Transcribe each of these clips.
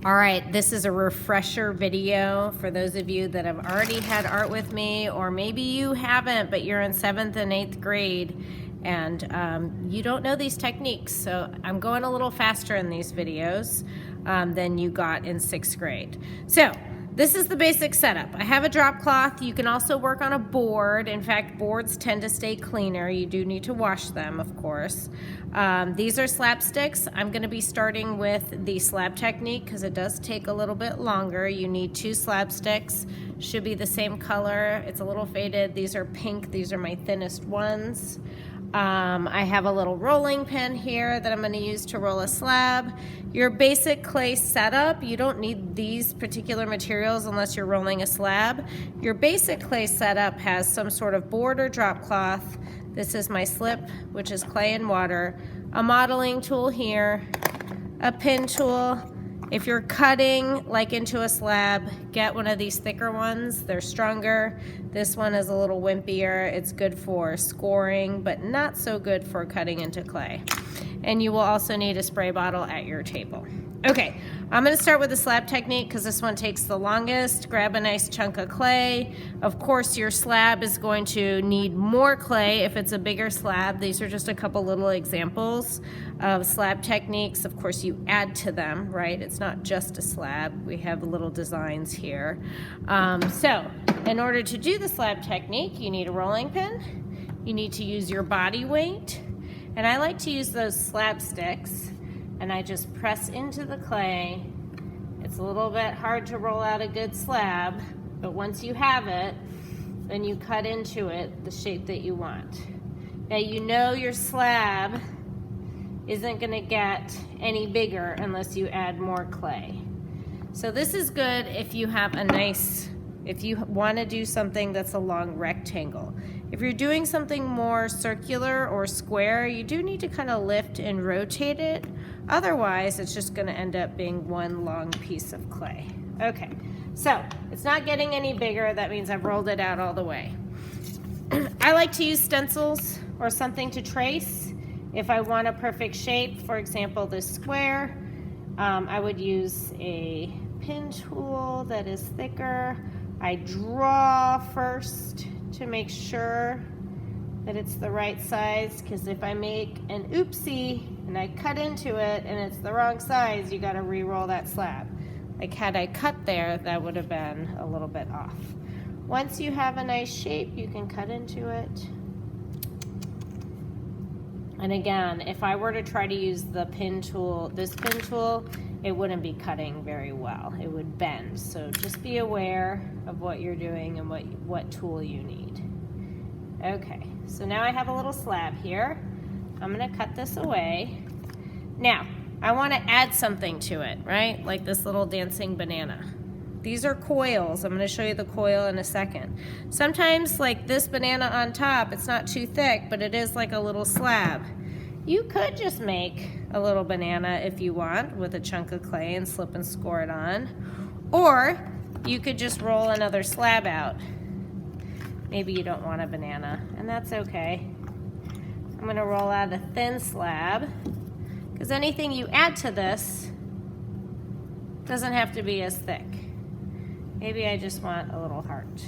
All right, this is a refresher video for those of you that have already had art with me, or maybe you haven't, but you're in 7th and 8th grade and you don't know these techniques. So I'm going a little faster in these videos than you got in 6th grade. So this is the basic setup. I have a drop cloth. You can also work on a board. In fact, boards tend to stay cleaner. You do need to wash them, of course. These are slab sticks. I'm going to be starting with the slab technique because it does take a little bit longer. You need 2 slab sticks. Should be the same color. It's a little faded. These are pink. These are my thinnest ones. I have a little rolling pin here that I'm going to use to roll a slab. Your basic clay setup, you don't need these particular materials unless you're rolling a slab. Your basic clay setup has some sort of board or drop cloth. This is my slip, which is clay and water. A modeling tool here, a pin tool. If you're cutting like into a slab, get one of these thicker ones. They're stronger. This one is a little wimpier. It's good for scoring, but not so good for cutting into clay. And you will also need a spray bottle at your table. Okay, I'm gonna start with the slab technique because this one takes the longest. Grab a nice chunk of clay. Of course, your slab is going to need more clay if it's a bigger slab. These are just a couple little examples of slab techniques. Of course, you add to them, right? It's not just a slab. We have little designs here. So in order to do the slab technique, you need a rolling pin. You need to use your body weight. And I like to use those slab sticks, and I just press into the clay. It's a little bit hard to roll out a good slab, but once you have it, then you cut into it the shape that you want. Now you know your slab isn't gonna get any bigger unless you add more clay. So this is good if you have a nice, if you wanna do something that's a long rectangle. If you're doing something more circular or square, you do need to kind of lift and rotate it. Otherwise, it's just gonna end up being one long piece of clay. Okay, so it's not getting any bigger. That means I've rolled it out all the way. I like to use stencils or something to trace. If I want a perfect shape, for example, this square, I would use a pin tool that is thicker. I draw first to make sure that it's the right size, because if I make an oopsie and I cut into it and it's the wrong size, you gotta re-roll that slab. Like had I cut there, that would have been a little bit off. Once you have a nice shape, you can cut into it. And again, if I were to try to use the pin tool, this pin tool, it wouldn't be cutting very well. It would bend. So just be aware of what you're doing and what tool you need. Okay, so now I have a little slab here. I'm gonna cut this away. Now, I wanna add something to it, right? Like this little dancing banana. These are coils. I'm gonna show you the coil in a second. Sometimes like this banana on top, it's not too thick, but it is like a little slab. You could just make a little banana if you want with a chunk of clay and slip and score it on. Or you could just roll another slab out. Maybe you don't want a banana, and that's okay. I'm gonna roll out a thin slab, because anything you add to this doesn't have to be as thick. Maybe I just want a little heart.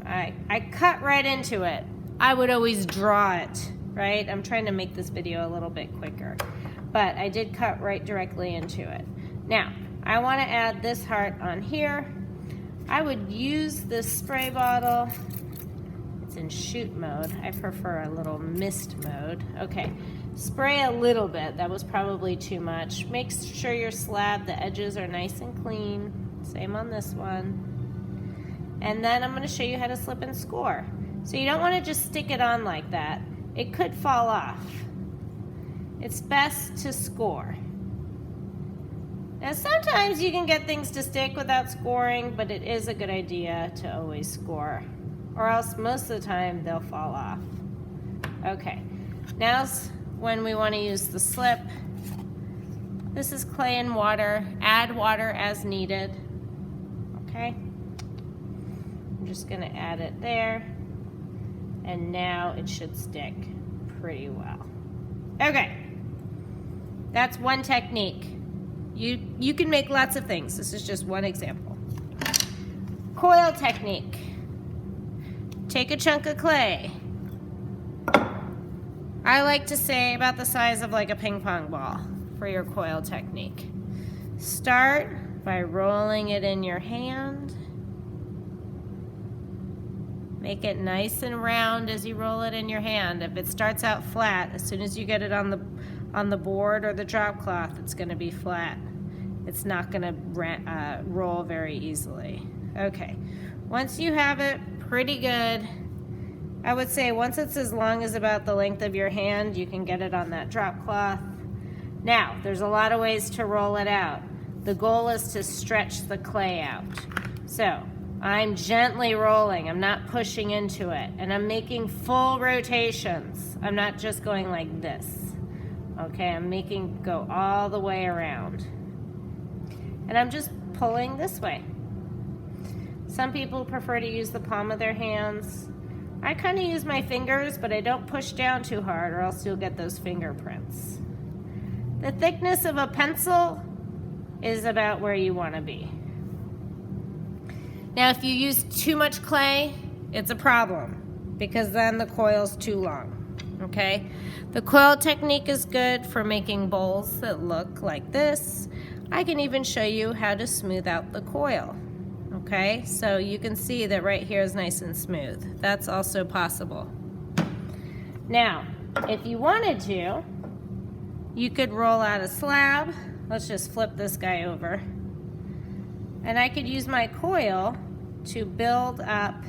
All right, I cut right into it. I would always draw it, right? I'm trying to make this video a little bit quicker, but I did cut right directly into it. Now, I wanna add this heart on here. I would use this spray bottle. It's in shoot mode. I prefer a little mist mode. Okay, spray a little bit. That was probably too much. Make sure your slab, the edges are nice and clean. Same on this one. And then I'm gonna show you how to slip and score. So you don't wanna just stick it on like that. It could fall off. It's best to score. Now sometimes you can get things to stick without scoring, but it is a good idea to always score, or else most of the time they'll fall off. Okay, now's when we want to use the slip. This is clay and water. Add water as needed. Okay, I'm just gonna add it there, and now it should stick pretty well. Okay, that's one technique. You can make lots of things. This is just one example. Coil technique. Take a chunk of clay. I like to say about the size of like a ping pong ball for your coil technique. Start by rolling it in your hand. Make it nice and round as you roll it in your hand. If it starts out flat, as soon as you get it on the board or the drop cloth, it's going to be flat. It's not going to roll very easily. Okay, once you have it pretty good, I would say once it's as long as about the length of your hand, you can get it on that drop cloth. Now, there's a lot of ways to roll it out. The goal is to stretch the clay out. So, I'm gently rolling, I'm not pushing into it, and I'm making full rotations. I'm not just going like this. Okay, I'm making go all the way around. And I'm just pulling this way. Some people prefer to use the palm of their hands. I kind of use my fingers, but I don't push down too hard or else you'll get those fingerprints. The thickness of a pencil is about where you want to be. Now, if you use too much clay, it's a problem because then the coil's too long, okay? The coil technique is good for making bowls that look like this. I can even show you how to smooth out the coil. Okay, so you can see that right here is nice and smooth. That's also possible. Now, if you wanted to, you could roll out a slab. Let's just flip this guy over. And I could use my coil to build up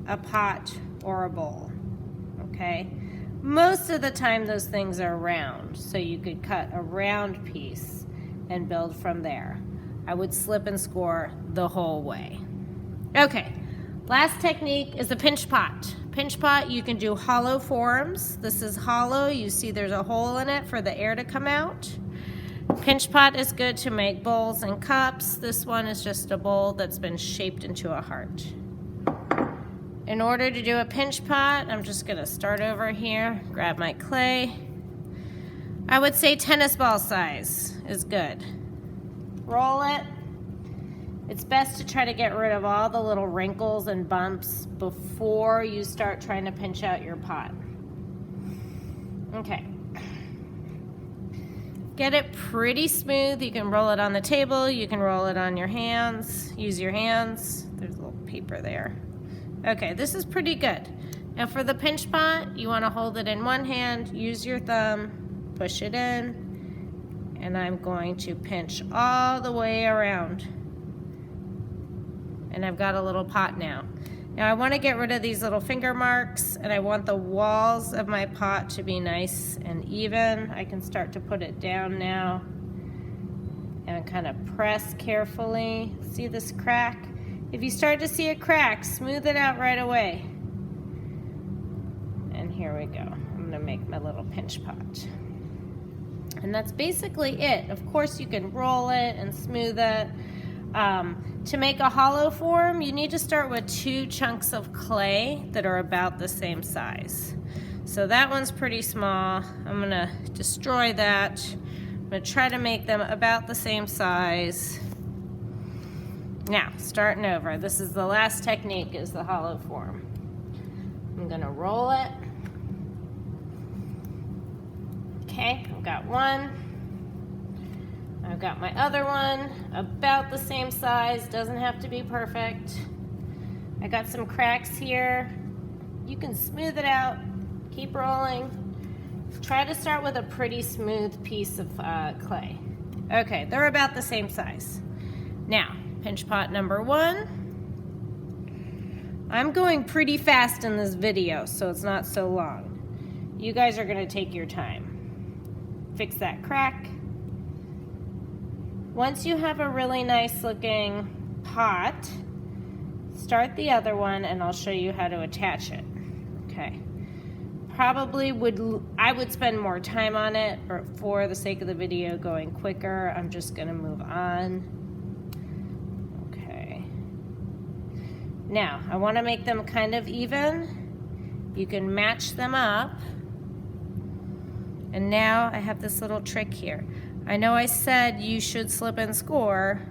a pot or a bowl, okay? Most of the time those things are round, so you could cut a round piece and build from there. I would slip and score the whole way. Okay, last technique is a pinch pot. Pinch pot, you can do hollow forms. This is hollow. You see there's a hole in it for the air to come out. Pinch pot is good to make bowls and cups. This one is just a bowl that's been shaped into a heart. In order to do a pinch pot, I'm just gonna start over here, grab my clay. I would say tennis ball size is good. Roll it. It's best to try to get rid of all the little wrinkles and bumps before you start trying to pinch out your pot. Okay. Get it pretty smooth. You can roll it on the table, you can roll it on your hands, use your hands. There's a little paper there. Okay, this is pretty good. Now for the pinch pot, you want to hold it in one hand, use your thumb, push it in, and I'm going to pinch all the way around. And I've got a little pot now. Now I want to get rid of these little finger marks, and I want the walls of my pot to be nice and even. I can start to put it down now and kind of press carefully. See this crack? If you start to see a crack, smooth it out right away. And here we go. I'm gonna make my little pinch pot. And that's basically it. Of course you can roll it and smooth it. To make a hollow form, you need to start with 2 chunks of clay that are about the same size. So that one's pretty small. I'm gonna destroy that. I'm gonna try to make them about the same size. Now, starting over. This is the last technique, is the hollow form. I'm gonna roll it. Okay, I've got one. I've got my other one, about the same size, doesn't have to be perfect. I got some cracks here. You can smooth it out, keep rolling. Try to start with a pretty smooth piece of clay. Okay, they're about the same size. Now, pinch pot number 1. I'm going pretty fast in this video, so it's not so long. You guys are gonna take your time. Fix that crack. Once you have a really nice looking pot, start the other one and I'll show you how to attach it. Okay. I would spend more time on it, but for the sake of the video going quicker, I'm just gonna move on. Okay. Now, I wanna make them kind of even. You can match them up. And now I have this little trick here. I know I said you should slip and score,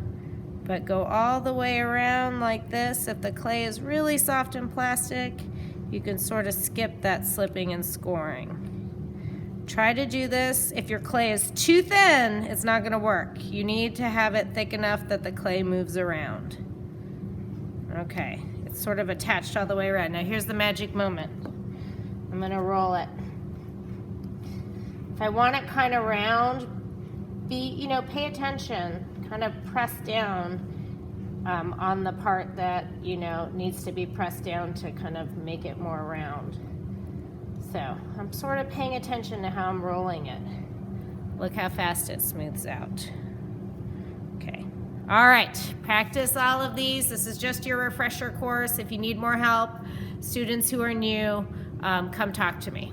but go all the way around like this. If the clay is really soft and plastic, you can sort of skip that slipping and scoring. Try to do this. If your clay is too thin, it's not gonna work. You need to have it thick enough that the clay moves around. Okay, it's sort of attached all the way around. Now here's the magic moment. I'm gonna roll it. If I want it kind of round, pay attention. Kind of press down on the part that, needs to be pressed down to kind of make it more round. So I'm sort of paying attention to how I'm rolling it. Look how fast it smooths out. Okay. All right, practice all of these. This is just your refresher course. If you need more help, students who are new, come talk to me.